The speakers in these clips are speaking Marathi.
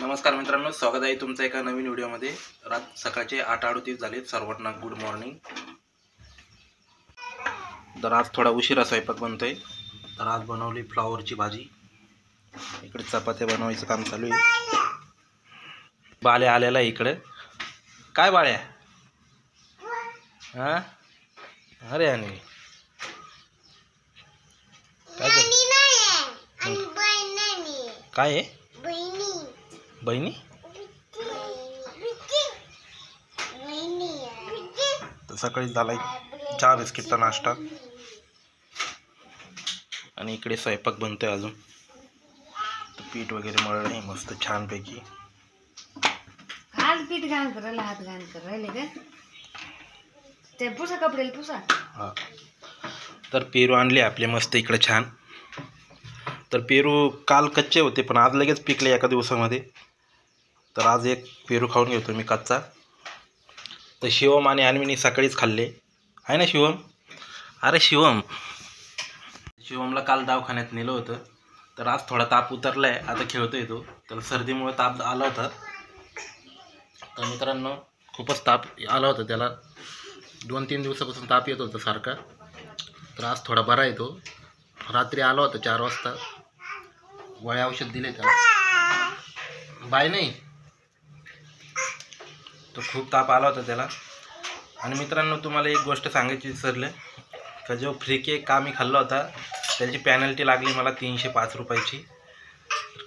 नमस्कार मित्रांनो, स्वागत आहे तुमचं एका नवीन व्हिडिओमध्ये। सकाळचे 8:38 झाले। सर्वांना गुड मॉर्निंग। तर आज थोडा उशिरा स्वयंपाक बनतोय। तर आज बनवली फ्लॉवरची भाजी, इकडे चपात्या बनवायचं काम चालू आहे। बाल्या आलेला इकडे। काय बाळ्या? हा अरे आणि काय काय आहे? बहिणी तर सकाळी झालाय चहा बिस्किटचा नाश्ता आणि इकडे स्वयंपाक बनतोय अजून। तर पीठ वगैरे मळलं आहे मस्त छानपैकी। आज पीठ घाण करायला हात घाण करायला का ते पुसा कपडे पुसा। हा तर पेरू आणले आपले मस्त इकडे छान। तर पेरू काल कच्चे होते पण आज लगेच पिकले एका दिवसामध्ये। तर आज एक पेरू खाऊन घेतो मी कच्चा। तर शिवम आणि अन्वीनी सकाळीच खाल्ले आहे ना शिवम? अरे शिवमला काल दवाखान्यात नेलं होतं। तर आज थोडा ताप उतरलाय, आता खेळतोय तो। तर सर्दीमुळे ताप आला होता। तर मित्रांनो खूपच ताप आला होता त्याला, 2-3 दिवसापासून ताप येत होता सारखा। तर आज थोडा बरा आहे तो। रात्री आला होता 4 वाजता, गोळ्या औषध दिले त्याला। बाय नाही तो खूप ताप आला होता त्याला। आणि मित्रांनो तुम्हाला एक गोष्ट सांगायची विसरले का, जो फ्री केक आम्ही खाल्ला होता त्याची पेनल्टी लागली मला 305 रुपयाची।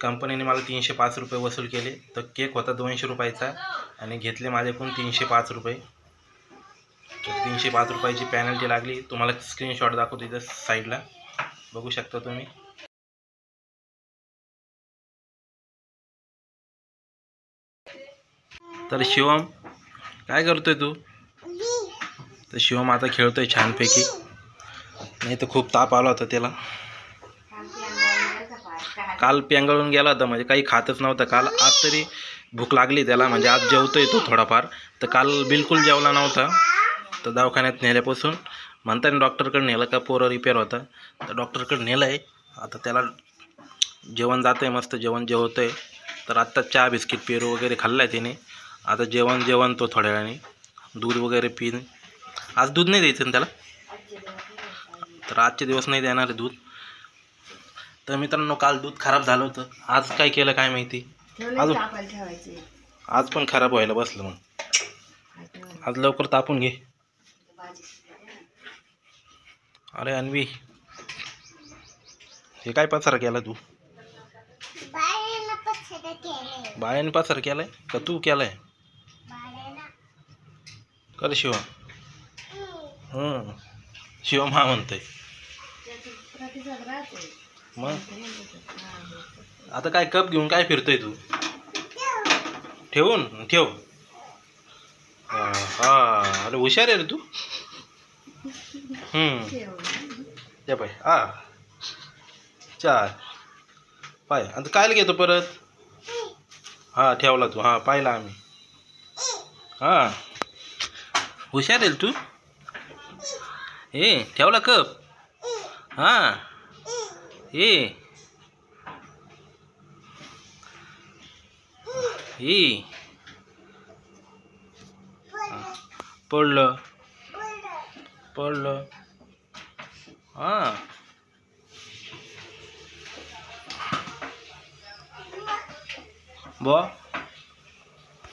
कंपनीने मला 305 रुपये वसूल केले। तर केक होता 200 रुपयाचा आणि घेतले माझ्याकडून 305 रुपये। 305 रुपयाची पेनल्टी लागली। तुम्हाला स्क्रीनशॉट दाखवतो इथं साईडला, बघू शकता तुम्ही। तर शिवम काय करतोय तू? तर शिवम आता खेळतोय छानपैकी, नाही तर खूप ताप आला होता त्याला। काल पेंगाळून गेला होता, म्हणजे काही खातच नव्हता काल। आज तरी भूक लागली त्याला, म्हणजे आज जेवतोय तो थोडाफार। तर काल बिलकुल जेवला नव्हता। तर दवाखान्यात नेल्यापासून म्हणताना डॉक्टरकडे नेलं का पोरं रिपेअर होता। तर डॉक्टरकडे नेलं आहे, आता त्याला जेवण जातं आहे, मस्त जेवण जेवतोय। तर आत्ता चहा बिस्किट पेरू वगैरे खाल्ला आहे त्याने। आता जेवण तो थोड्या वेळाने दूध वगैरे पिन। आज दूध नाही द्यायचं ना त्याला, तर आजचे दिवस नाही देणार आहे दूध। तर मित्रांनो काल दूध खराब झालं होतं, आज काय केलं काय माहिती, आज पण खराब व्हायला बसलं। मग आज लवकर तापून घे। अरे अन्वी हे काय पसार केला तू? बाळ्याने पसार केलाय का तू केलाय? कर शिवम। शिवम हा म्हणतोय। मग आता काय कप घेऊन काय फिरतोय तू? ठेव। हा अरे हुशार आहे रे तू। त्या पाय चार पाय आता कायला घेतो परत? हा ठेवला तू, हा पाहिला आम्ही। हा हुशार आहे तू। ठेवला कप। हा पडलं हा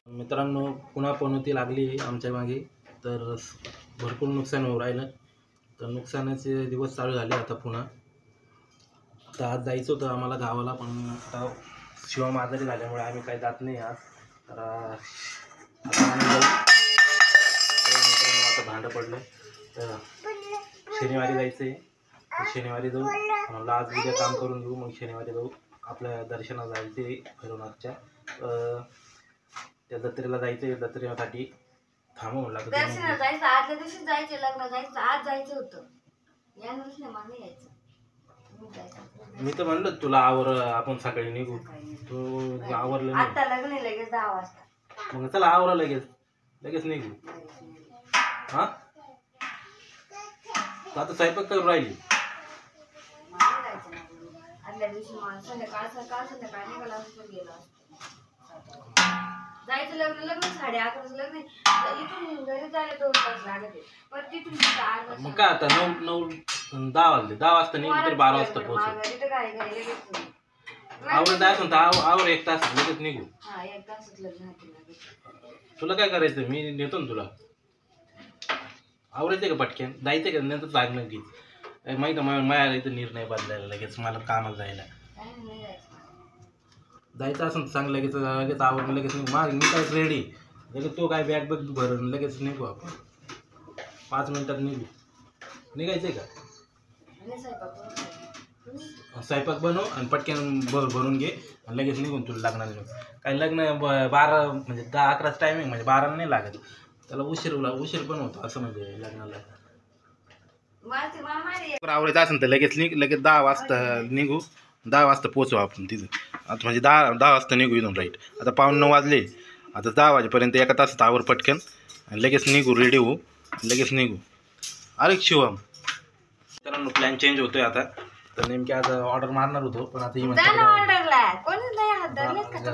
मित्रांनो पुन्हा पनोती लागली आमच्या मागे। तर भरपूर नुकसान होऊ राहिलं। तर नुकसानाचे दिवस चालू झाले आता पुन्हा। तर आज जायचं होतं आम्हाला गावाला, पण आता शिवम आजारी झाल्यामुळे आम्ही काही जात नाही आज। तर आता आम्ही जाऊ। आता भांडं पडलं तर शनिवारी जायचं आहे। तर शनिवारी जाऊ म्हणलं, आज उद्या काम करून घेऊ, मग शनिवारी जाऊ। आपल्या दर्शनाला जायचं आहे भैरवनाथच्या। त्या जत्रेला जायचं आहे, जत्रेसाठी थांबवून लागतं। दर्शनाला जायचं आदल्या दिवशी जायचं, लग्न जायचं आज जायचं होतं, या दिवशी नाही मला यायचं। मी तर म्हणलं तुला आवर, आपण सकाळी निघू, तू आवरलं नाही। आता लग्न लगेच 10 वाजता, मग चला आवरा लगेच निघू। हा आता स्वयंपाक करून राहिली। आदल्या दिवशी संध्याकाळ निघाला गेला। 11:30 लग्न 11:30 लग्न इथून घरी जायला 2 तास लागते पण तिथून 4 तास मग काय आता 9 10 वाजले 10 वाजता निघून तरी 12 वाजता पोहोचू. घरी तर काय लगेच आवड जायचं तर आवर 1 तास लगेच निघू. हा 1 तासात लग्न हाती लागेल. तुला काय करायचं मी नेतो ना तुला. आवरायचं का पटकन जायचं का नंतर लागणार की माहिती आहे माझ्या इथं निर्णय बदलायला लगेच मला कामाला जायला काय नाही जायचं. जायचं असं सांग लगेच लगेच आवडून लगेच निघू मी काय रेडी लगेच तो काय बॅग बॅग भरून लगेच निघू आपण 5 मिनिटात निघायचं आहे का. आणि स्वयंपाक करून खायचं. स्वयंपाक बनव आणि पटकन भरून घे आणि लगेच निघून तुला लागणार नाही. काही लग्न 12 म्हणजे 10-11च टायमिंग म्हणजे 12 नाही लागत त्याला उशीर पण होतो असं म्हणजे लग्नाला. आवडायचं असेल तर लगेच लगेच 10 वाजता निघू 10 वाजता पोचू आपण तिथं. आता म्हणजे 10 वाजता निघू इथून राईट. आता 8:45 वाजले आता 10 वाजेपर्यंत 1 तासात आवर पटकन आणि लगेच निघू रेडी होऊ लगेच निघू. अरे शिवम मित्रांनो प्लॅन चेंज होतोय आता तर नेमकी आज ऑर्डर मारणार होतो पण आता ही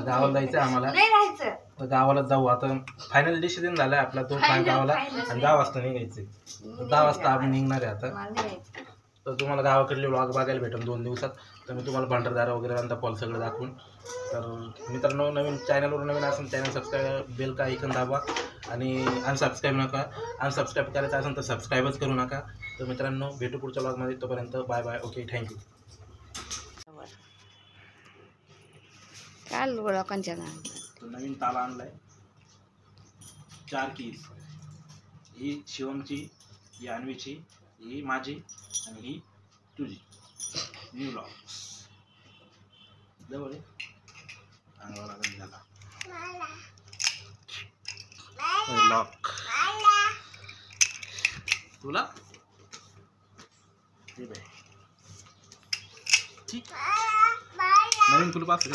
गावाला जायचं आम्हाला तर गावाला जाऊ आता फायनल डिसिजन झालाय आपला तो गावाला आणि 10 वाजता निघायचंय 10 वाजता आम्ही निघणार आहे आता. तर तुम्हाला गावाकडले व्लॉग बघायला भेटेल 2 दिवसात तर मी तुम्हाला भंडारदारा वगैरे अंदापॉल सगळं दाखवून. तर मित्रांनो नवीन चॅनलवर नवीन असेल चॅनल सबस्क्राईब बेल का ऐकून दाबा आणि अनसबस्क्राईब करायचं असेल तर सबस्क्राईबच करू नका. तर मित्रांनो भेटू पुढच्या व्लॉगमध्ये तोपर्यंत बाय बाय ओके थँक्यू. काल लोकांच्या नवीन ताला आणलाय 4 कीज ही शिवमची ही अन्वीची ही माझी आणि ही तुझी न्यू लॉक जवळ झाला लॉक तुला ठीक नवीन कुलूप असते.